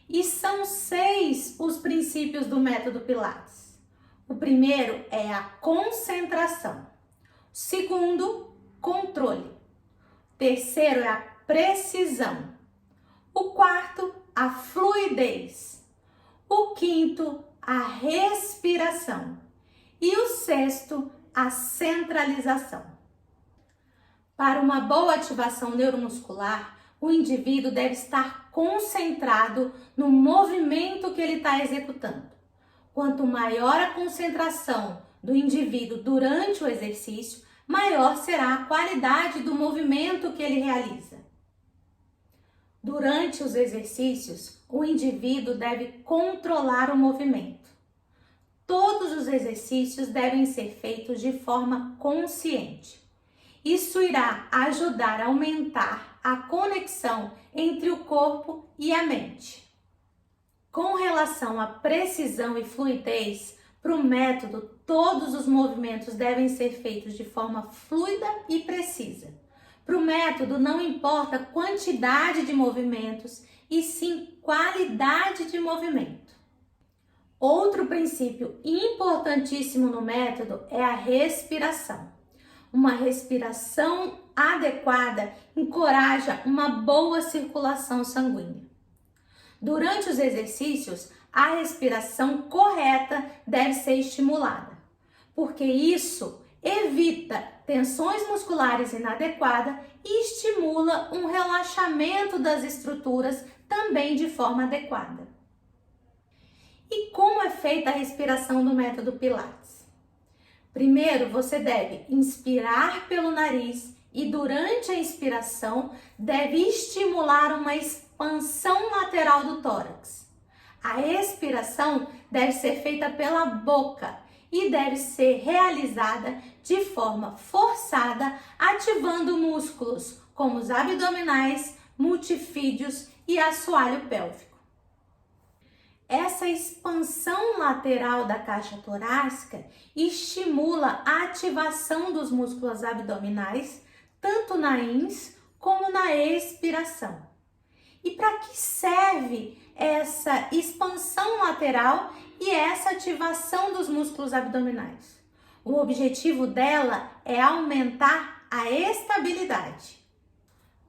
E são 6 os princípios do método Pilates. O primeiro é a concentração. O segundo, controle. O terceiro é a precisão. O quarto, a fluidez. O quinto, a respiração. E o sexto, a centralização. Para uma boa ativação neuromuscular, o indivíduo deve estar concentrado no movimento que ele está executando. Quanto maior a concentração do indivíduo durante o exercício, maior será a qualidade do movimento que ele realiza. Durante os exercícios, o indivíduo deve controlar o movimento. Todos os exercícios devem ser feitos de forma consciente. Isso irá ajudar a aumentar a conexão entre o corpo e a mente. Com relação à precisão e fluidez, para o método, todos os movimentos devem ser feitos de forma fluida e precisa. Para o método, não importa a quantidade de movimentos, e sim qualidade de movimento. Outro princípio importantíssimo no método é a respiração. Uma respiração adequada encoraja uma boa circulação sanguínea. Durante os exercícios, a respiração correta deve ser estimulada, porque isso evita tensões musculares inadequadas e estimula um relaxamento das estruturas também de forma adequada. E como é feita a respiração do método Pilates? Primeiro, você deve inspirar pelo nariz e durante a inspiração deve estimular uma expansão lateral do tórax. A expiração deve ser feita pela boca e deve ser realizada de forma forçada, ativando músculos como os abdominais, multifídios e assoalho pélvico. Essa expansão lateral da caixa torácica estimula a ativação dos músculos abdominais, tanto na ins como na expiração. E para que serve essa expansão lateral e essa ativação dos músculos abdominais? O objetivo dela é aumentar a estabilidade.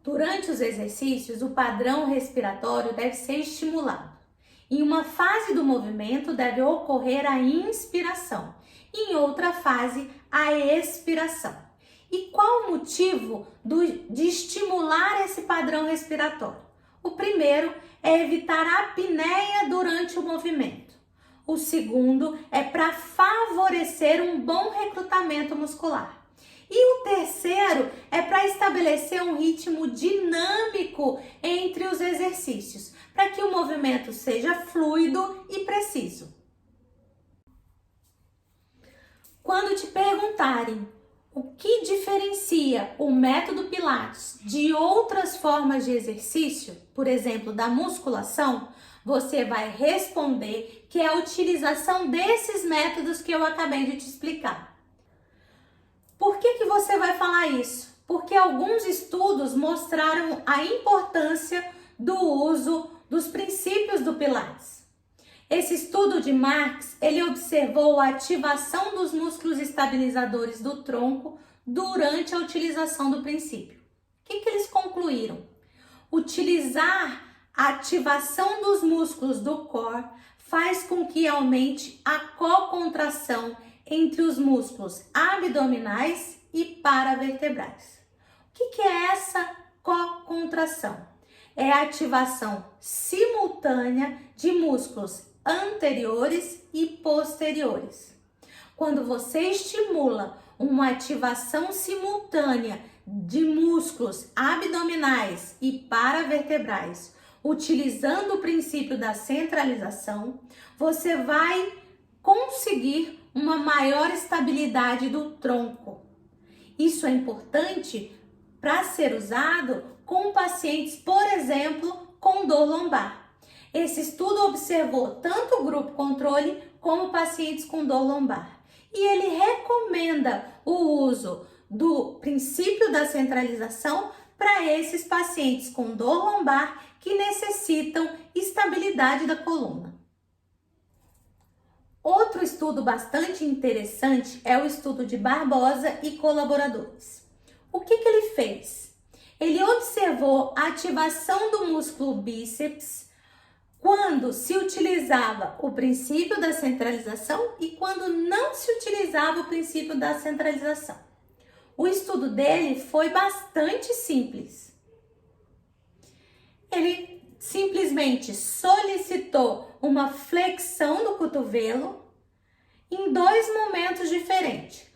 Durante os exercícios, o padrão respiratório deve ser estimulado. Em uma fase do movimento deve ocorrer a inspiração, em outra fase a expiração. E qual o motivo de estimular esse padrão respiratório? O primeiro é evitar a apneia durante o movimento. O segundo é para favorecer um bom recrutamento muscular. E o terceiro é para estabelecer um ritmo dinâmico entre os exercícios, para que o movimento seja fluido e preciso. Quando te perguntarem o que diferencia o método Pilates de outras formas de exercício, por exemplo, da musculação, você vai responder que é a utilização desses métodos que eu acabei de te explicar. Por que você vai falar isso? Porque alguns estudos mostraram a importância do uso dos princípios do Pilates. Esse estudo de Marks, ele observou a ativação dos músculos estabilizadores do tronco durante a utilização do princípio. O que eles concluíram? Utilizar a ativação dos músculos do core faz com que aumente a cocontração entre os músculos abdominais e paravertebrais. O que é essa cocontração? É a ativação simultânea de músculos anteriores e posteriores. Quando você estimula uma ativação simultânea de músculos abdominais e paravertebrais, utilizando o princípio da centralização, você vai conseguir uma maior estabilidade do tronco. Isso é importante para ser usado com pacientes, por exemplo, com dor lombar. Esse estudo observou tanto o grupo controle como pacientes com dor lombar. E ele recomenda o uso do princípio da centralização para esses pacientes com dor lombar que necessitam estabilidade da coluna. Outro estudo bastante interessante é o estudo de Barbosa e colaboradores. O que ele fez? Ele observou a ativação do músculo bíceps quando se utilizava o princípio da centralização e quando não se utilizava o princípio da centralização. O estudo dele foi bastante simples. Ele simplesmente solicitou uma flexão do cotovelo em 2 momentos diferentes.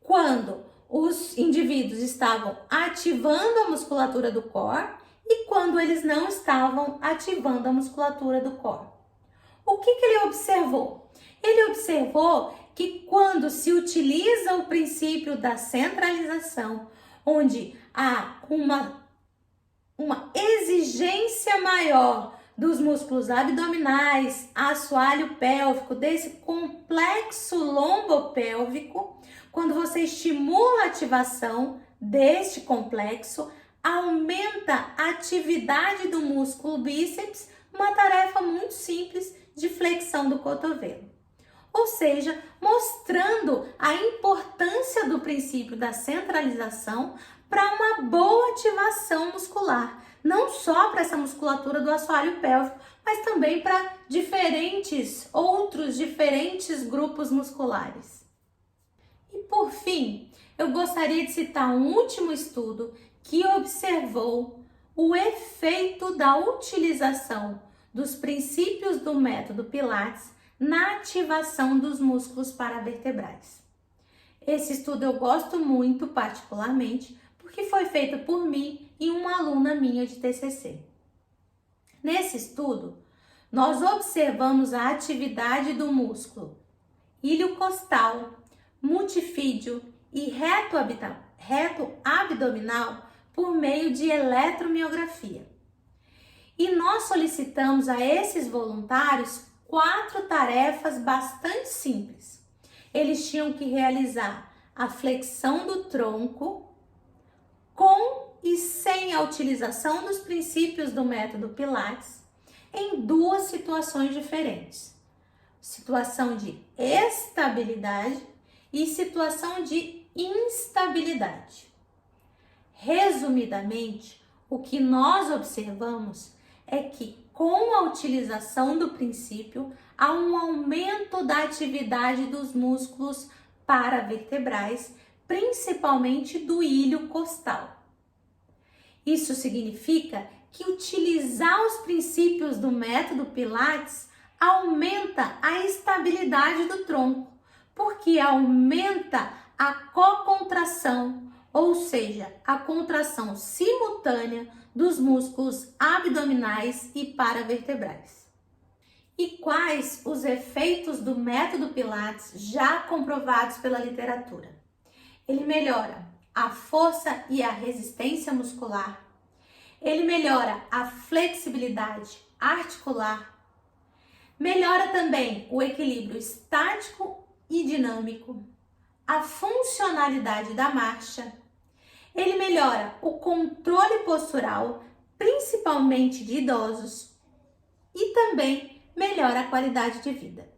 Quando os indivíduos estavam ativando a musculatura do core e quando eles não estavam ativando a musculatura do core. O que ele observou? Ele observou que quando se utiliza o princípio da centralização, onde há uma exigência maior dos músculos abdominais, assoalho pélvico, desse complexo lombopélvico, quando você estimula a ativação deste complexo, aumenta a atividade do músculo bíceps, uma tarefa muito simples de flexão do cotovelo. Ou seja, mostrando a importância do princípio da centralização para uma boa ativação muscular, não só para essa musculatura do assoalho pélvico, mas também para diferentes grupos musculares. E por fim, eu gostaria de citar um último estudo que observou o efeito da utilização dos princípios do método Pilates na ativação dos músculos paravertebrais. Esse estudo eu gosto muito, particularmente, porque foi feito por mim e uma aluna minha de TCC. Nesse estudo, nós observamos a atividade do músculo ilho costal, multifídio e reto abdominal por meio de eletromiografia. E nós solicitamos a esses voluntários 4 tarefas bastante simples. Eles tinham que realizar a flexão do tronco com e sem a utilização dos princípios do método Pilates em 2 situações diferentes. Situação de estabilidade e situação de instabilidade. Resumidamente, o que nós observamos é que com a utilização do princípio há um aumento da atividade dos músculos paravertebrais, principalmente do ilho costal. Isso significa que utilizar os princípios do método Pilates aumenta a estabilidade do tronco, porque aumenta a cocontração, ou seja, a contração simultânea dos músculos abdominais e paravertebrais. E quais os efeitos do método Pilates já comprovados pela literatura? Ele melhora a força e a resistência muscular, ele melhora a flexibilidade articular, melhora também o equilíbrio estático e dinâmico, a funcionalidade da marcha, ele melhora o controle postural, principalmente de idosos, e também melhora a qualidade de vida.